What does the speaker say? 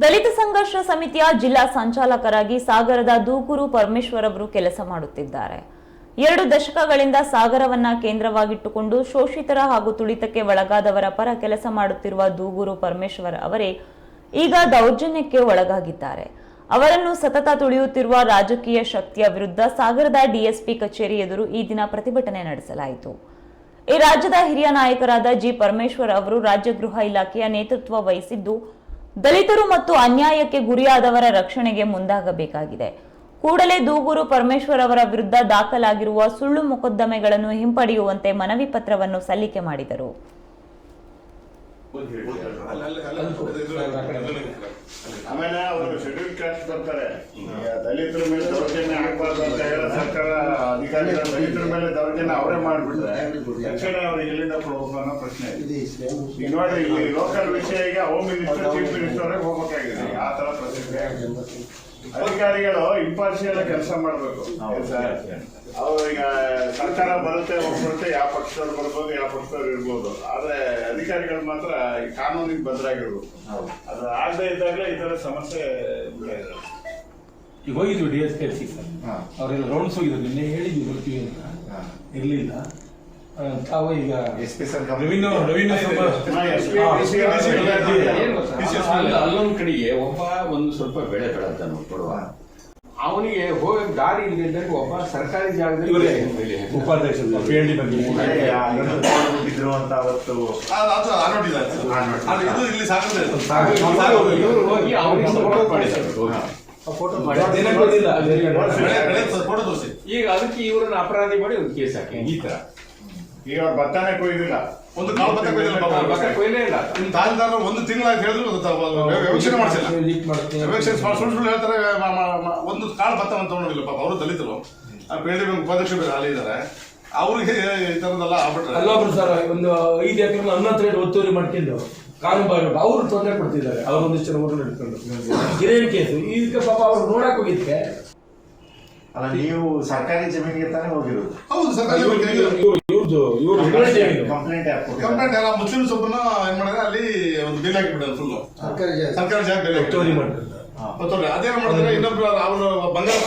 ದಲಿತ ಸಂಘರ್ಷ ಸಮಿತಿಯ ಜಿಲ್ಲಾ ಸಂಚಾಲಕರಾಗಿ ಸಾಗರದ ದೂಗೂರು ಪರಮೇಶ್ವರ್ ಅವರು ಕೆಲಸ ಮಾಡುತ್ತಿದ್ದಾರೆ. 2 ದಶಕಗಳಿಂದ ಸಾಗರವನ್ನ ಕೇಂದ್ರವಾಗಿಟ್ಟುಕೊಂಡು ಶೋಷಿತರ ಹಾಗೂ ತುಳಿತಕ್ಕೆ ಒಳಗಾದವರ ಪರ ಕೆಲಸ ಮಾಡುತ್ತಿರುವ ದೂಗೂರು ಪರಮೇಶ್ವರ್ ಅವರೇ ಈಗ ದೌರ್ಜನ್ಯಕ್ಕೆ ಒಳಗಾಗಿದ್ದಾರೆ. ಅವರನ್ನು ಸತತ ತುಳಿಯುತ್ತಿರುವ ರಾಜಕೀಯ ಶಕ್ತಿಯ ವಿರುದ್ಧ ಸಾಗರದ ಡಿಎಸ್ಪಿ ಕಚೇರಿ ಎದುರು ಈ ದಿನ ಪ್ರತಿಭಟನೆ ನಡೆಸಲಾಯಿತು. ಈ ರಾಜ್ಯದ ಹಿರಿಯ ನಾಯಕರಾದ ಜಿ ಪರಮೇಶ್ವರ್ ಅವರು ರಾಜ್ಯ ಗೃಹ ಇಲಾಖೆಯ ನೇತೃತ್ವ ವಹಿಸಿದ್ದು, ದಲಿತರು ಮತ್ತು ಅನ್ಯಾಯಕ್ಕೆ ಗುರಿಯಾದವರ ರಕ್ಷಣೆಗೆ ಮುಂದಾಗಬೇಕಾಗಿದೆ. ಕೂಡಲೇ ದೂಗೂರು ಪರಮೇಶ್ವರ್ ಅವರ ವಿರುದ್ಧ ದಾಖಲಾಗಿರುವ ಸುಳ್ಳು ಮೊಕದ್ದಮೆಗಳನ್ನು ಹಿಂಪಡೆಯುವಂತೆ ಮನವಿ ಪತ್ರವನ್ನು ಸಲ್ಲಿಕೆ ಮಾಡಿದರು. ಆಮೇಲೆ ಅವರು ಶೆಡ್ಯೂಲ್ ಕ್ಯಾಸ್ಟ್ ಬರ್ತಾರೆ, ದಲಿತರ ಮೇಲೆ ದೌರ್ಜನ್ಯ ಆಗಬಾರ್ದು ಅಂತ ಹೇಳೋ ಸರ್ಕಾರ ಅಧಿಕಾರಿಗಳು ದಲಿತರ ಮೇಲೆ ದೌರ್ಜನ್ಯ ಅವರೇ ಮಾಡಿಬಿಟ್ರೆ ರಕ್ಷಣೆ ಅವ್ರಿಗೆ ಎಲ್ಲಿಂದ ಕೊಡಬೇಕು ಅನ್ನೋ ಪ್ರಶ್ನೆ ಇದೆ. ಈಗ ನೋಡಿ, ಇಲ್ಲಿ ಲೋಕಲ್ ವಿಷಯ ಈಗ ಹೋಮ್ ಮಿನಿಸ್ಟರ್ ಚೀಫ್ ಮಿನಿಸ್ಟರ್ ಅವರೇ ಹೋಗ್ಬೇಕಾಗಿದೆ. ಆ ತರ ಪ್ರಶ್ನೆ ಅಧಿಕಾರಿಗಳು ಇಂಪಾರ್ಷಿಯಲ್ ಕೆಲಸ ಮಾಡಬೇಕು. ಅವ್ರು ಈಗ ಸರ್ಕಾರ ಬರುತ್ತೆ ಹೋಗ್ಬರುತ್ತೆ, ಯಾವ ಪಕ್ಷದವ್ರು ಬರ್ಬೋದು ಯಾವ ಪಕ್ಷದವ್ರು ಇರ್ಬೋದು, ಆದ್ರೆ ಅಧಿಕಾರಿಗಳು ಮಾತ್ರ ಈ ಕಾನೂನಿಗೆ ಬದ್ಧರಾಗಿರ್ಬೇಕು. ಅದು ಆಗದೆ ಇದ್ದಾಗಲೇ ಈ ತರ ಸಮಸ್ಯೆ ಈಗ ಹೋಗಿದ್ವಿ DSP ಸರ್, ಅವರೆಲ್ಲ ರೌಂಡ್ಸ್ ಹೋಗಿದ್ರು. ನಿನ್ನೆ ಹೇಳಿದ್ವಿ ಬರ್ತೀವಿ ಅಂತ, ಇರ್ಲಿಲ್ಲ. ತಾವು ಈಗ ಅಲ್ಲೊಂದ್ ಕಡೆಗೆ ಒಬ್ಬ ಒಂದು ಸ್ವಲ್ಪ ಬೆಳೆ ಬೆಳತಾನ ಕೊಡುವ, ಅವನಿಗೆ ಹೋಗಿ ದಾರಿ ಇಲ್ಲದಾಗ ಒಬ್ಬ ಸರ್ಕಾರಿ ಜಾಗದಲ್ಲಿ ಇದ್ರು ಅಂತ ಅವತ್ತು ಹೋಗಿ ಅವರಿಗೆ ಸಪೋರ್ಟ್ ಮಾಡಿದ್ದಾರೆ. ಈಗ ಅದಕ್ಕೆ ಇವ್ರನ್ನ ಅಪರಾಧಿ ಮಾಡಿ ಒಂದು ಕೇಸ್ ಹಾಕಿ ಈ ತರ. ಈಗ ಅವ್ರು ಭತ್ತನೇ ಕೊಯ್ದಿಲ್ಲ, ಒಂದು ಕಾಳು ಭತ್ತ ಕೊಯ್ಲೇ ಇಲ್ಲ. ತಹಸೀಲ್ದಾರ್ ಒಂದು ತಿಂಗಳಾಗಿ ಹೇಳಿದ್ರು ವ್ಯವಕ್ಷಣೆ ಮಾಡಿಸಿಲ್ಲ. ವ್ಯವಕ್ಷಣೆ ಸುಳ್ಳು ಹೇಳ್ತಾರೆ. ಒಂದು ಕಾಳು ಭತ್ತ ಅಂತ ತಗೊಂಡಿಲ್ಲ ಪಾಪ. ಅವರು ದಲಿತರು, ಪೇಳಿ ಉಪಾಧ್ಯಕ್ಷರು ಅಲ್ಲಿ ಇದ್ದಾರೆ. ಅವ್ರಿಗೆ ಈ ತರದೆಲ್ಲ ಆಗ್ಬಿಟ್ರೆ ಅಲ್ಲೊಬ್ರು ಸರ್ ಒಂದು 5 ಎಕರೆ 11 ಒತ್ತುವರಿ ಮಾಡ್ಕೊಂಡು ಕಾನೂನು ಬಾಯ್ಬಿಟ್ಟು ಅವರು ತೊಂದರೆ ಕೊಡ್ತಿದ್ದಾರೆ. ಅವ್ರ ಒಂದಿಷ್ಟು ಜನ ಊರು ನಡ್ಕೊಂಡು ಗಿರೇನ್ ಕೇಸು. ಈಗ ಪಾಪ ಅವ್ರು ನೋಡಕ್ ಹೋಗಿದ್ಕೆ ಅಲ್ಲ, ನೀವು ಸರ್ಕಾರಿ ಜಮೀನಿಗೆ ತಾನೇ ಹೋಗಿರೋದು? ಹೌದು ಸರ್. ಕಂಪ್ಲೇಂಟ್ ಎಲ್ಲ ಮುಸ್ಲಿಮ್ಸ್ ಒಬ್ಬನ ಏನ್ ಮಾಡಿದ್ರೆ ಅಲ್ಲಿ ಒಂದು ಬಿಲ್ ಹಾಕಿಬಿಡೋದು ಫುಲ್ ಸರ್ಕಾರಿ ಜಾಗ ಒತ್ತುವರಿ ಮಾಡ್ತಾರೆ. ಅದೇನ್ ಮಾಡಿದ್ರೆ ಇನ್ನೊಬ್ರು ಅವ್ರು ಬಂಗಾರ